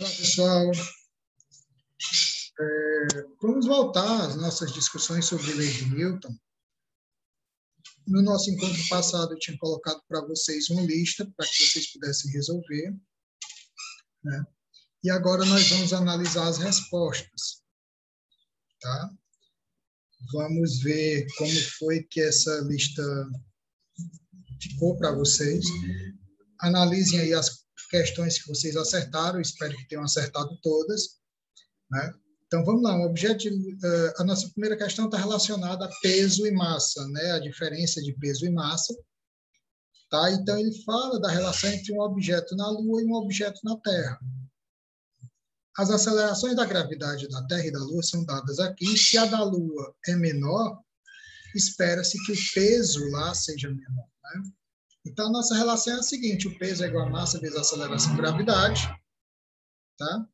Olá, pessoal. Vamos voltar às nossas discussões sobre a lei de Newton. No nosso encontro passado, eu tinha colocado para vocês uma lista para que vocês pudessem resolver, né? E agora nós vamos analisar as respostas, tá? Vamos ver como foi que essa lista ficou para vocês. Analisem aí as questões que vocês acertaram, espero que tenham acertado todas, né? Então, vamos lá. A nossa primeira questão está relacionada a peso e massa, né? A diferença de peso e massa. Tá? Então, ele fala da relação entre um objeto na Lua e um objeto na Terra. As acelerações da gravidade da Terra e da Lua são dadas aqui. Se a da Lua é menor, espera-se que o peso lá seja menor, né? Então, a nossa relação é a seguinte: o peso é igual a massa vezes a aceleração da gravidade. Tá?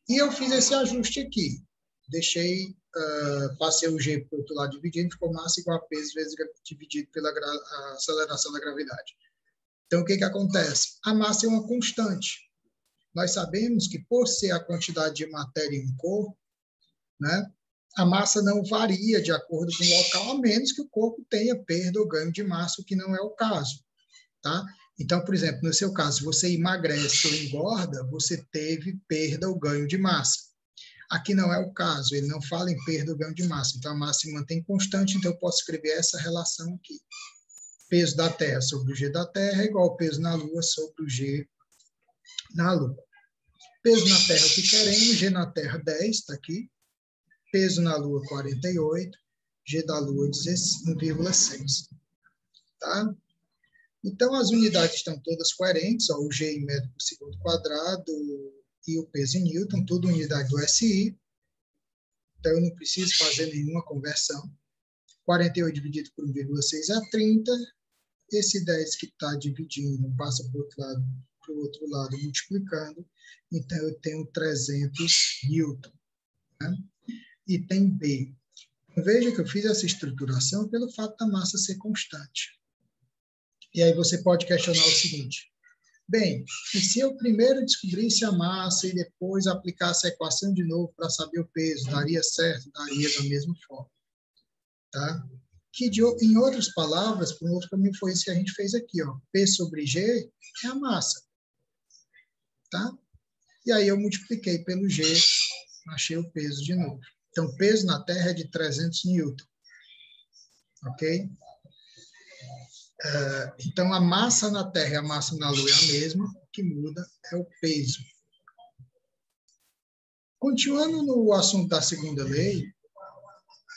E eu fiz esse ajuste aqui. Passei o G para o outro lado dividindo, ficou massa igual a peso vezes dividido pela aceleração da gravidade. Então, o que acontece? A massa é uma constante. Nós sabemos que, por ser a quantidade de matéria em um corpo, né, a massa não varia de acordo com o local, a menos que o corpo tenha perda ou ganho de massa, o que não é o caso. Tá? Então, por exemplo, no seu caso, se você emagrece ou engorda, você teve perda ou ganho de massa. Aqui não é o caso, ele não fala em perda ou ganho de massa, então a massa se mantém constante, então eu posso escrever essa relação aqui. Peso da Terra sobre o G da Terra é igual ao peso na Lua sobre o G na Lua. Peso na Terra, o que queremos? G na Terra, 10, está aqui. Peso na Lua, 48. G da Lua, 1,6. Tá? Então, as unidades estão todas coerentes, ó, o G em metro por segundo quadrado e o peso em Newton, tudo unidade do SI. Então, eu não preciso fazer nenhuma conversão. 48 dividido por 1,6 é 30. Esse 10 que está dividindo passa para o outro lado multiplicando. Então, eu tenho 300 Newton. Né? E tem B. Veja que eu fiz essa estruturação pelo fato da massa ser constante. E aí você pode questionar o seguinte: bem, e se eu primeiro descobrisse a massa e depois aplicasse a equação de novo para saber o peso, daria certo? Daria da mesma forma. Tá? Que, em outras palavras, por um outro caminho, foi isso que a gente fez aqui. Ó. P sobre G é a massa. Tá? E aí eu multipliquei pelo G, achei o peso de novo. Então, o peso na Terra é de 300 Newton. Ok? Então, a massa na Terra e a massa na Lua é a mesma, o que muda é o peso. Continuando no assunto da segunda lei,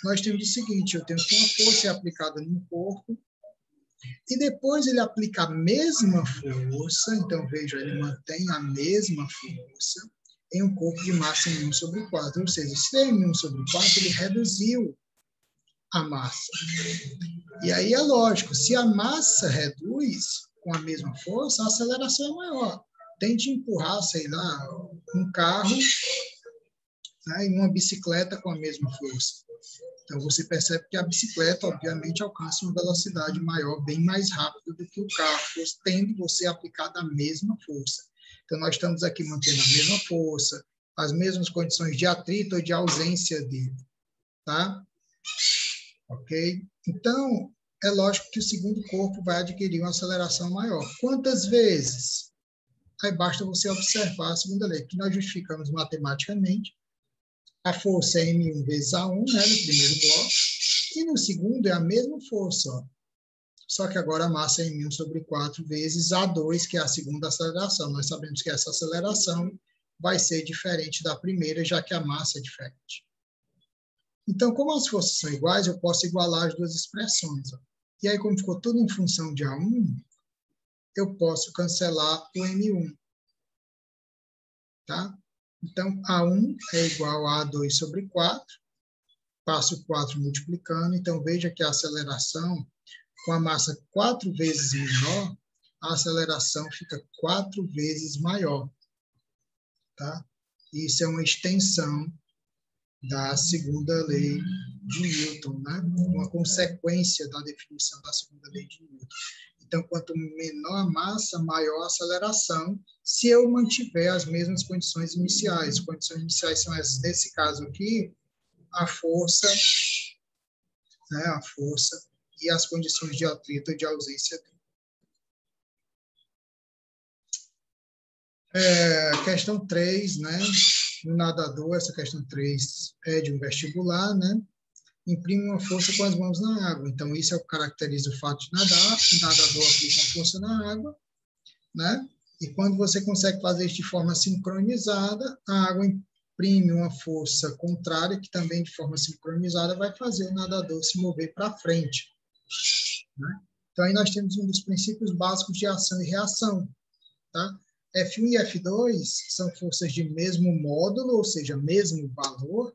nós temos o seguinte: eu tenho que uma força é aplicada num corpo, e depois ele aplica a mesma força, então veja, ele mantém a mesma força em um corpo de massa em 1 sobre 4, ou seja, se é em 1 sobre 4, ele reduziu a massa. E aí é lógico, se a massa reduz com a mesma força, a aceleração é maior. Tente empurrar, sei lá, um carro, né, e uma bicicleta com a mesma força. Então, você percebe que a bicicleta, obviamente, alcança uma velocidade maior, bem mais rápido do que o carro, tendo você aplicado a mesma força. Então, nós estamos aqui mantendo a mesma força, as mesmas condições de atrito ou de ausência dele. Tá? Ok? Então, é lógico que o segundo corpo vai adquirir uma aceleração maior. Quantas vezes? Aí basta você observar a segunda lei, que nós justificamos matematicamente. A força é M1 vezes A1, né, no primeiro bloco, e no segundo é a mesma força, ó. Só que agora a massa é M1 sobre 4 vezes A2, que é a segunda aceleração. Nós sabemos que essa aceleração vai ser diferente da primeira, já que a massa é diferente. Então, como as forças são iguais, eu posso igualar as duas expressões. Ó. E aí, como ficou tudo em função de A1, eu posso cancelar o M1. Tá? Então, A1 é igual a A2 sobre 4. Passo 4 multiplicando. Então, veja que a aceleração, com a massa 4 vezes menor, a aceleração fica 4 vezes maior. Tá? Isso é uma extensão da segunda lei de Newton, né? Uma consequência da definição da segunda lei de Newton. Então, quanto menor a massa, maior a aceleração, se eu mantiver as mesmas condições iniciais. As condições iniciais são essas. Nesse caso aqui, a força, né? A força e as condições de atrito e de ausência dele. Questão 3, né? No nadador, essa questão 3 é de um vestibular, né? Imprime uma força com as mãos na água. Então, isso é o que caracteriza o fato de nadar. O nadador aplica uma força na água, né? E quando você consegue fazer isso de forma sincronizada, a água imprime uma força contrária, que também de forma sincronizada vai fazer o nadador se mover para frente, né? Então, aí nós temos um dos princípios básicos de ação e reação, tá? F1 e F2 são forças de mesmo módulo, ou seja, mesmo valor,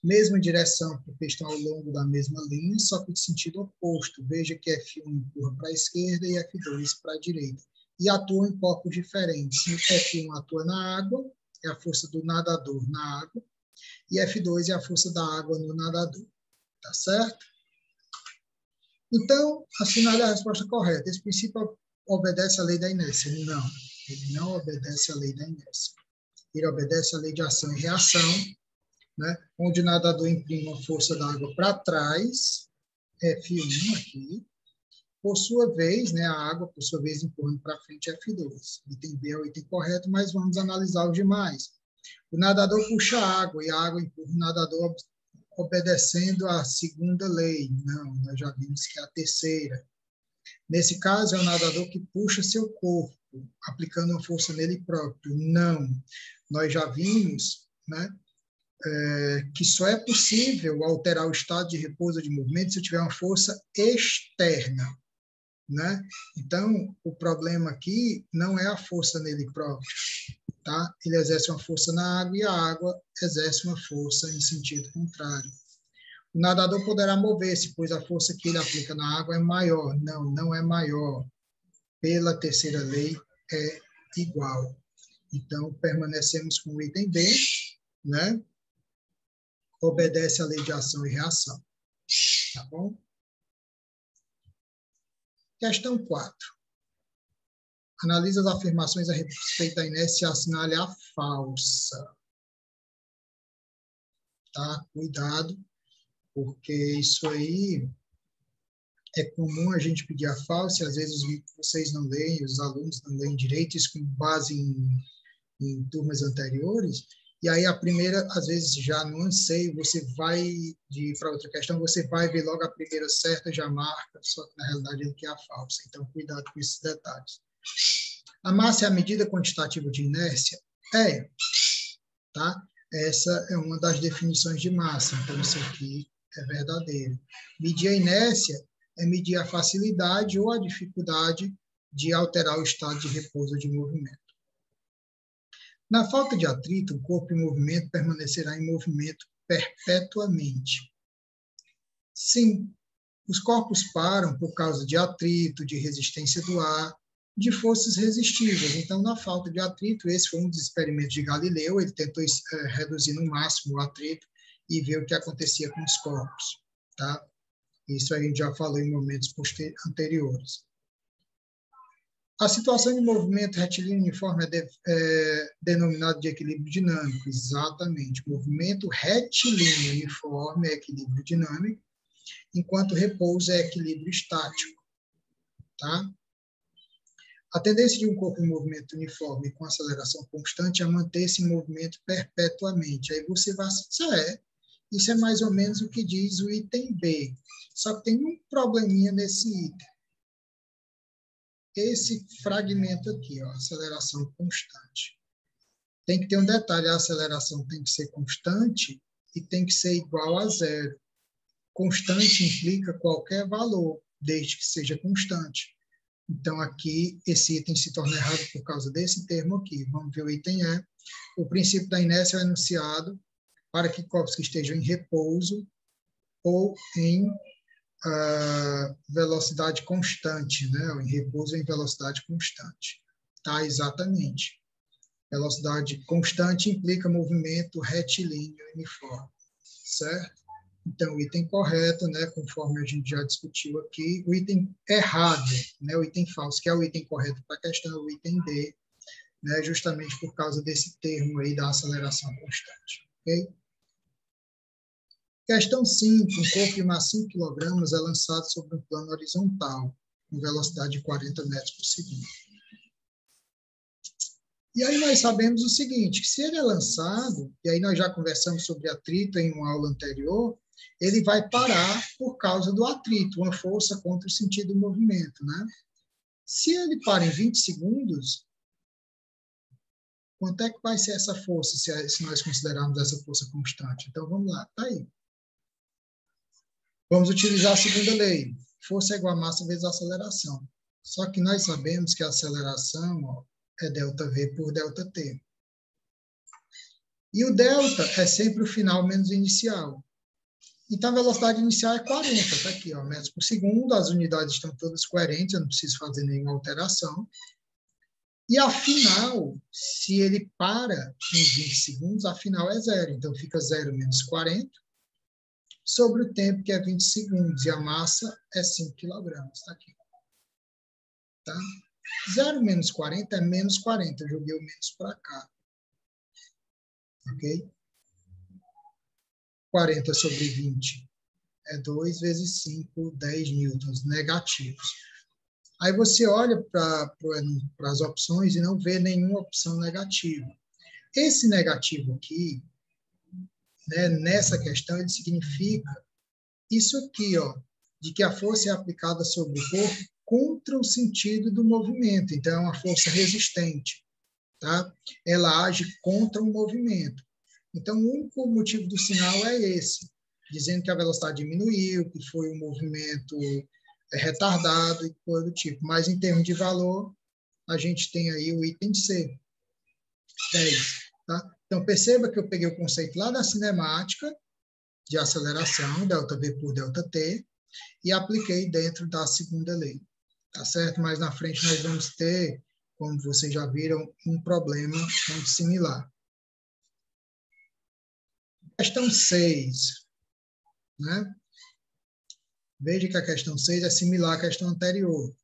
mesma direção, porque estão ao longo da mesma linha, só que de sentido oposto. Veja que F1 empurra para a esquerda e F2 para a direita. E atuam em corpos diferentes. F1 atua na água, é a força do nadador na água, e F2 é a força da água no nadador. Tá certo? Então, assinale a resposta correta. Esse princípio obedece à lei da inércia? Não, ele não obedece à lei da inércia. Ele obedece à lei de ação e reação, né? Onde o nadador imprime a força da água para trás, F1 aqui, por sua vez, né, a água, por sua vez, empurrando para frente, F2. Item B é o item correto, mas vamos analisar os demais. O nadador puxa a água e a água empurra o nadador obedecendo à segunda lei. Não, nós já vimos que é a terceira. Nesse caso, é o nadador que puxa seu corpo, aplicando uma força nele próprio. Não, nós já vimos, né, que só é possível alterar o estado de repouso ou de movimento se eu tiver uma força externa, né? Então, o problema aqui não é a força nele próprio, tá? Ele exerce uma força na água e a água exerce uma força em sentido contrário. O nadador poderá mover-se, pois a força que ele aplica na água é maior. Não, não é maior. Pela terceira lei, é igual. Então, permanecemos com o item B, né? Obedece à lei de ação e reação. Tá bom? Questão 4. Analisa as afirmações a respeito da inércia e assinale a falsa. Tá? Cuidado, porque isso aí é comum a gente pedir a falsa, e às vezes vocês não leem, os alunos não leem direito, isso com base em turmas anteriores, e aí a primeira, às vezes, já no anseio, você vai para outra questão, você vai ver logo a primeira certa, já marca, só que na realidade ele quer a falsa. Então, cuidado com esses detalhes. A massa é a medida quantitativa de inércia? É, tá? Essa é uma das definições de massa, então isso aqui é verdadeiro. Medir a inércia é medir a facilidade ou a dificuldade de alterar o estado de repouso ou de movimento. Na falta de atrito, o corpo em movimento permanecerá em movimento perpetuamente. Sim, os corpos param por causa de atrito, de resistência do ar, de forças resistíveis. Então, na falta de atrito, esse foi um dos experimentos de Galileu, ele tentou reduzir no máximo o atrito e ver o que acontecia com os corpos. Tá? Isso a gente já falou em momentos anteriores. A situação de movimento retilíneo uniforme é denominado de equilíbrio dinâmico. Exatamente. Movimento retilíneo uniforme é equilíbrio dinâmico, enquanto repouso é equilíbrio estático. Tá? A tendência de um corpo em movimento uniforme com aceleração constante é manter-se em movimento perpetuamente. Aí você vai dizer, isso é mais ou menos o que diz o item B. Só que tem um probleminha nesse item. Esse fragmento aqui, ó, aceleração constante. Tem que ter um detalhe, a aceleração tem que ser constante e tem que ser igual a zero. Constante implica qualquer valor, desde que seja constante. Então, aqui, esse item se torna errado por causa desse termo aqui. Vamos ver o item E. O princípio da inércia é enunciado para que corpos que estejam em repouso ou em velocidade constante, né? Ou em repouso em velocidade constante. Tá, exatamente. Velocidade constante implica movimento retilíneo uniforme, certo? Então, o item correto, né, conforme a gente já discutiu aqui, o item errado, né, o item falso, que é o item correto para a questão, é o item D, né, justamente por causa desse termo aí da aceleração constante. Ok? Questão 5. Um corpo de massa 5 kg é lançado sobre um plano horizontal, com velocidade de 40 metros por segundo. E aí nós sabemos o seguinte, que se ele é lançado, e aí nós já conversamos sobre atrito em uma aula anterior, ele vai parar por causa do atrito, uma força contra o sentido do movimento, né? Se ele para em 20 segundos, quanto é que vai ser essa força, se nós considerarmos essa força constante? Então, vamos lá, tá aí. Vamos utilizar a segunda lei. Força é igual a massa vezes a aceleração. Só que nós sabemos que a aceleração, ó, é ΔV por ΔT. E o delta é sempre o final menos o inicial. Então, a velocidade inicial é 40, está aqui, ó, metros por segundo, as unidades estão todas coerentes, eu não preciso fazer nenhuma alteração. E a final, se ele para em 20 segundos, a final é zero. Então, fica 0 menos 40 sobre o tempo, que é 20 segundos. E a massa é 5 kg. Está aqui. Tá? 0 menos 40 é menos 40. Eu joguei o menos para cá. Ok? 40 sobre 20 é 2 vezes 5, 10 newtons negativos. Aí você olha para as opções e não vê nenhuma opção negativa. Esse negativo aqui, né, nessa questão, ele significa isso aqui, ó, de que a força é aplicada sobre o corpo contra o sentido do movimento. Então, é uma força resistente. Tá? Ela age contra o movimento. Então, o único motivo do sinal é esse, dizendo que a velocidade diminuiu, que foi um movimento retardado e coisa do tipo. Mas, em termos de valor, a gente tem aí o item C, 10. Tá? Então, perceba que eu peguei o conceito lá da cinemática, de aceleração, ΔV por ΔT, e apliquei dentro da segunda lei. Tá certo? Mas na frente nós vamos ter, como vocês já viram, um problema muito similar. Questão 6. Né? Veja que a questão 6 é similar à questão anterior.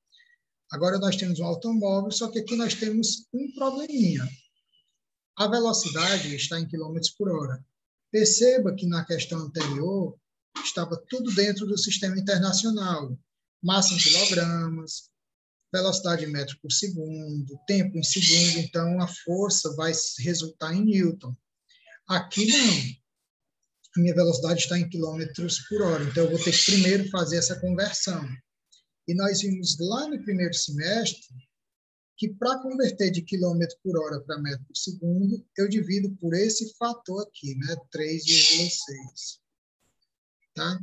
Agora nós temos um automóvel, só que aqui nós temos um probleminha. A velocidade está em quilômetros por hora. Perceba que na questão anterior estava tudo dentro do sistema internacional. Massa em quilogramas, velocidade em metro por segundo, tempo em segundo, então a força vai resultar em newton. Aqui não. A minha velocidade está em quilômetros por hora, então eu vou ter que primeiro fazer essa conversão. E nós vimos lá no primeiro semestre que para converter de quilômetro por hora para metro por segundo, eu divido por esse fator aqui, né, 3,6. Tá?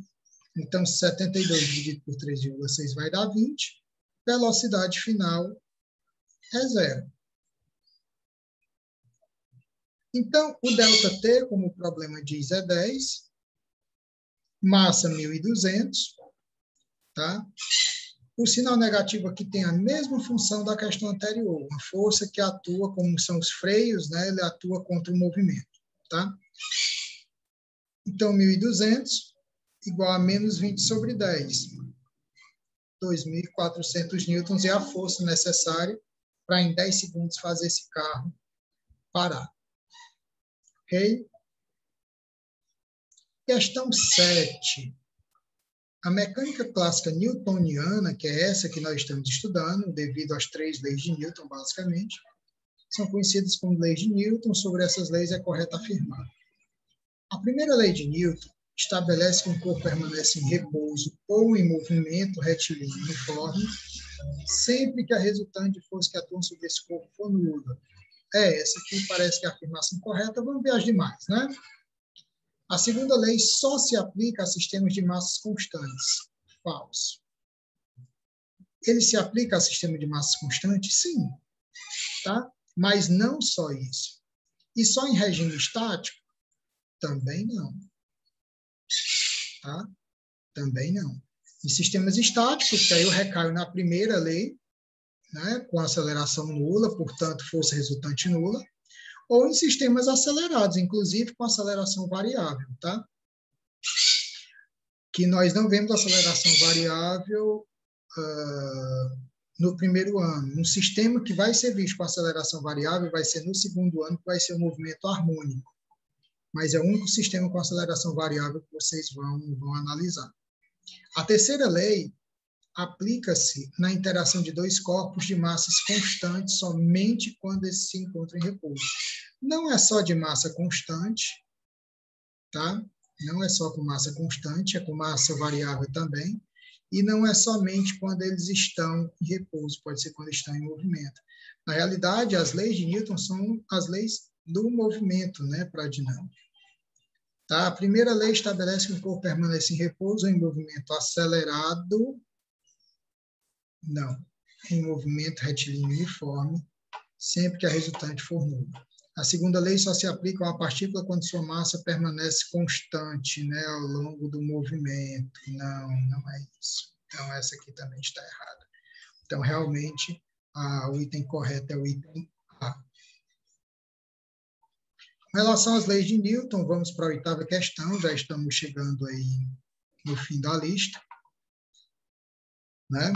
Então, 72 dividido por 3,6 vai dar 20. Velocidade final é zero. Então, o ΔT, como o problema diz, é 10. Massa, 1.200. Tá? O sinal negativo aqui tem a mesma função da questão anterior. Uma força que atua, como são os freios, né? Ele atua contra o movimento. Tá? Então, 1.200 igual a menos 20 sobre 10. 2.400 newtons é a força necessária para, em 10 segundos, fazer esse carro parar. Ok? Questão 7. A mecânica clássica newtoniana, que é essa que nós estamos estudando, devido às 3 leis de Newton, basicamente, são conhecidas como leis de Newton. Sobre essas leis é correto afirmar. A primeira lei de Newton estabelece que um corpo permanece em repouso ou em movimento retilíneo uniforme, sempre que a resultante de força que atua sobre esse corpo for nula. Essa aqui parece que é a afirmação correta. Vamos ver as demais, né? A segunda lei só se aplica a sistemas de massas constantes. Falso. Ele se aplica a sistema de massas constantes? Sim. Tá? Mas não só isso. E só em regime estático? Também não. Tá? Também não. Em sistemas estáticos, que aí eu recaio na primeira lei, né, com aceleração nula, portanto, força resultante nula, ou em sistemas acelerados, inclusive com aceleração variável, tá? que nós não vemos aceleração variável no primeiro ano. Um sistema que vai ser visto com aceleração variável vai ser no segundo ano, que vai ser o movimento harmônico. Mas é o único sistema com aceleração variável que vocês vão analisar. A terceira lei aplica-se na interação de dois corpos de massas constantes somente quando esses se encontram em repouso. Não é só de massa constante, tá? Não é só com massa constante, é com massa variável também. E não é somente quando eles estão em repouso, pode ser quando estão em movimento. Na realidade, as leis de Newton são as leis do movimento, né, para a dinâmica. Tá? A primeira lei estabelece que o corpo permanece em repouso ou em movimento acelerado, não, em movimento retilíneo uniforme, sempre que a resultante for nula. A segunda lei só se aplica a uma partícula quando sua massa permanece constante, né, ao longo do movimento. Não, não é isso. Então, essa aqui também está errada. Então, realmente, o item correto é o item A. Com relação às leis de Newton, vamos para a oitava questão, já estamos chegando aí no fim da lista. Né?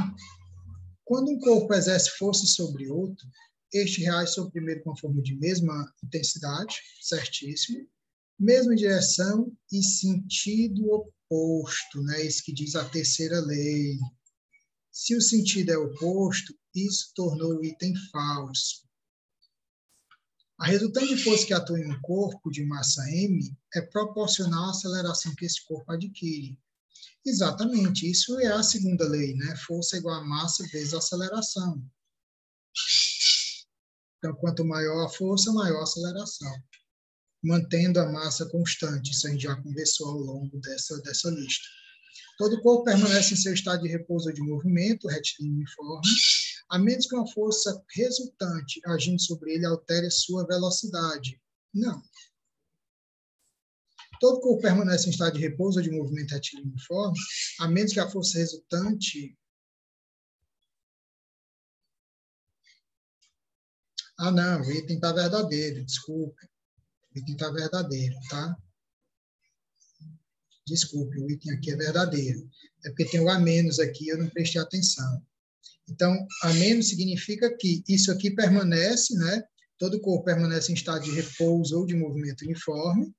Quando um corpo exerce força sobre outro, este reage sobre o primeiro com forma de mesma intensidade, certíssimo, mesma direção e sentido oposto, né? Isso que diz a terceira lei. Se o sentido é oposto, isso tornou o item falso. A resultante de força que atua em um corpo de massa m é proporcional à aceleração que esse corpo adquire. Exatamente, isso é a segunda lei, né? Força igual a massa vezes a aceleração. Então, quanto maior a força, maior a aceleração. Mantendo a massa constante, isso a gente já conversou ao longo dessa lista. Todo corpo permanece em seu estado de repouso ou de movimento, retilíneo uniforme, a menos que uma força resultante agindo sobre ele altere sua velocidade. Não. Todo corpo permanece em estado de repouso ou de movimento retilíneo uniforme, a menos que a força resultante... não, o item está verdadeiro, desculpe. O item está verdadeiro, tá? Desculpe, o item aqui é verdadeiro. É porque tem o a menos aqui, eu não prestei atenção. Então, a menos significa que isso aqui permanece, né? Todo corpo permanece em estado de repouso ou de movimento uniforme,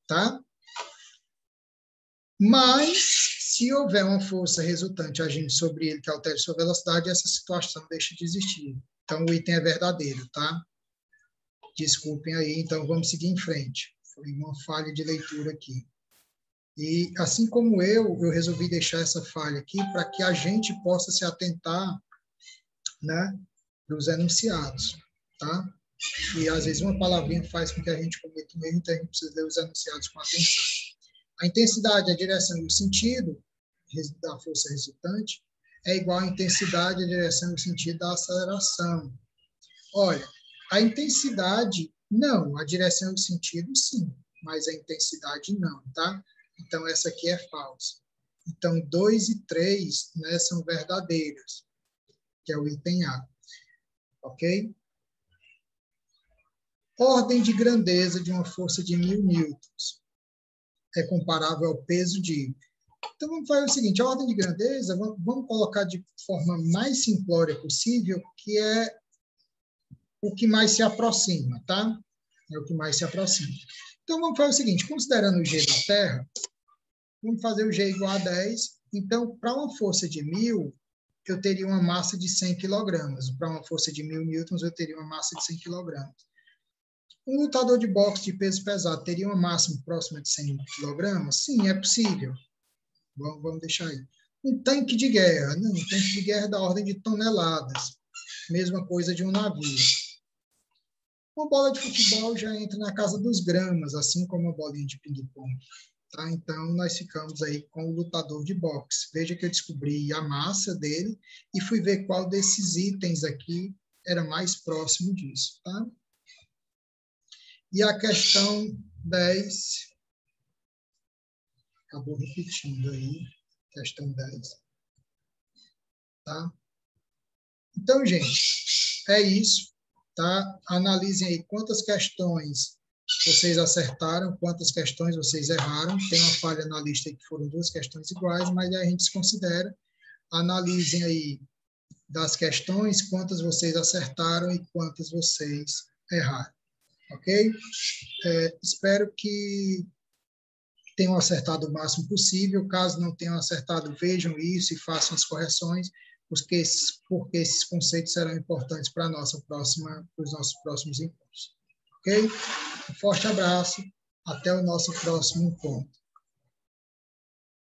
tá? Mas, se houver uma força resultante agindo sobre ele que altere sua velocidade, essa situação deixa de existir. Então, o item é verdadeiro, tá? Desculpem aí, então vamos seguir em frente. Foi uma falha de leitura aqui. E, assim como eu resolvi deixar essa falha aqui para que a gente possa se atentar, né, para os enunciados, tá? E, às vezes, uma palavrinha faz com que a gente cometa um erro, então a gente precisa ler os enunciados com atenção. A intensidade, a direção e o sentido da força resultante é igual à intensidade, a direção e o sentido da aceleração. Olha, a intensidade, não. A direção e o sentido, sim. Mas a intensidade, não, tá? Então, essa aqui é falsa. Então, 2 e 3, né, são verdadeiras, que é o item A. Ok? Ordem de grandeza de uma força de 1000 newtons é comparável ao peso de... Então, vamos fazer o seguinte, a ordem de grandeza, vamos colocar de forma mais simplória possível, que é o que mais se aproxima, tá? É o que mais se aproxima. Então, vamos fazer o seguinte, considerando o G da Terra, vamos fazer o G igual a 10. Então, para uma força de 1000, eu teria uma massa de 100 kg. Para uma força de 1000 newtons, eu teria uma massa de 100 kg. Um lutador de boxe de peso pesado teria uma massa próxima de 100 kg? Sim, é possível. Vamos deixar aí. Um tanque de guerra. Não, um tanque de guerra é da ordem de toneladas. Mesma coisa de um navio. Uma bola de futebol já entra na casa dos gramas, assim como a bolinha de ping-pong. Tá? Então, nós ficamos aí com o lutador de boxe. Veja que eu descobri a massa dele e fui ver qual desses itens aqui era mais próximo disso. Tá? E a questão 10, acabou repetindo aí, questão 10. Tá? Então, gente, é isso. Tá? Analisem aí quantas questões vocês acertaram, quantas questões vocês erraram. Tem uma falha na lista aí que foram 2 questões iguais, mas aí a gente desconsidera. Analisem aí das questões, quantas vocês acertaram e quantas vocês erraram. Ok? Espero que tenham acertado o máximo possível. Caso não tenham acertado, vejam isso e façam as correções, porque esses conceitos serão importantes para os nossos próximos encontros. Ok? Um forte abraço. Até o nosso próximo encontro.